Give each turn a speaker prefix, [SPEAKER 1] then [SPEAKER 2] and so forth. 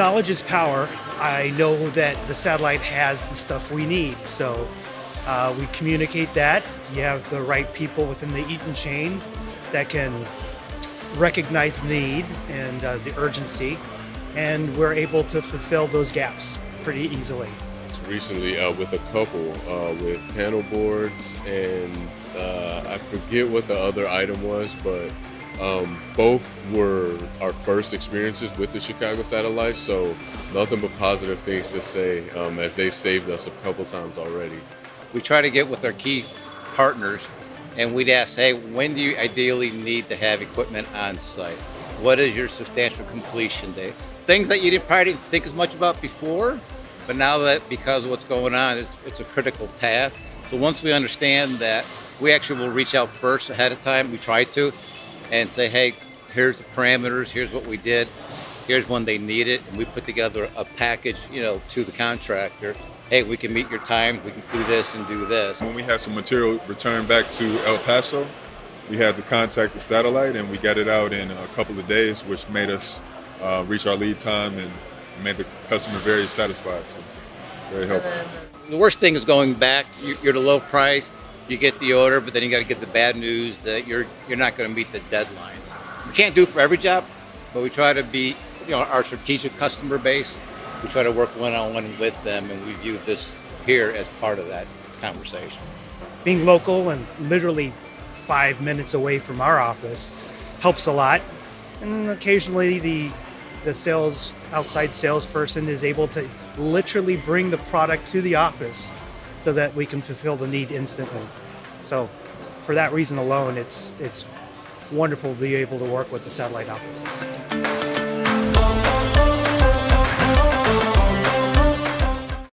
[SPEAKER 1] knowledge is power. I know that the satellite has the stuff we need, so we communicate that. You have the right people within the Eaton chain that can recognize the need and the urgency, and we're able to fulfill those gaps pretty easily.
[SPEAKER 2] Recently with a couple with panel boards, and I forget what the other item was, but both were our first experiences with the Chicago satellite, so nothing but positive things to say, as they've saved us a couple times already.
[SPEAKER 3] We try to get with our key partners, and we'd ask, hey, when do you ideally need to have equipment on site? What is your substantial completion date? Things that you probably didn't think as much about before, but now that because of what's going on, it's a critical path. So once we understand that, we actually will reach out first ahead of time. We try to, and say, hey, here's the parameters, here's what we did, here's when they need it, and we put together a package, to the contractor. Hey, we can meet your time, we can do this and do this.
[SPEAKER 4] When we had some material returned back to El Paso, we had to contact the satellite, and we got it out in a couple of days, which made us reach our lead time and made the customer very satisfied. So very helpful.
[SPEAKER 3] The worst thing is going back. You're the low price, you get the order, but then you got to get the bad news that you're not going to meet the deadlines. We can't do it for every job, but we try to be, our strategic customer base. We try to work one-on-one with them, and we view this here as part of that conversation.
[SPEAKER 1] Being local and literally 5 minutes away from our office helps a lot, and occasionally the outside salesperson is able to literally bring the product to the office so that we can fulfill the need instantly. So for that reason alone, it's wonderful to be able to work with the satellite offices.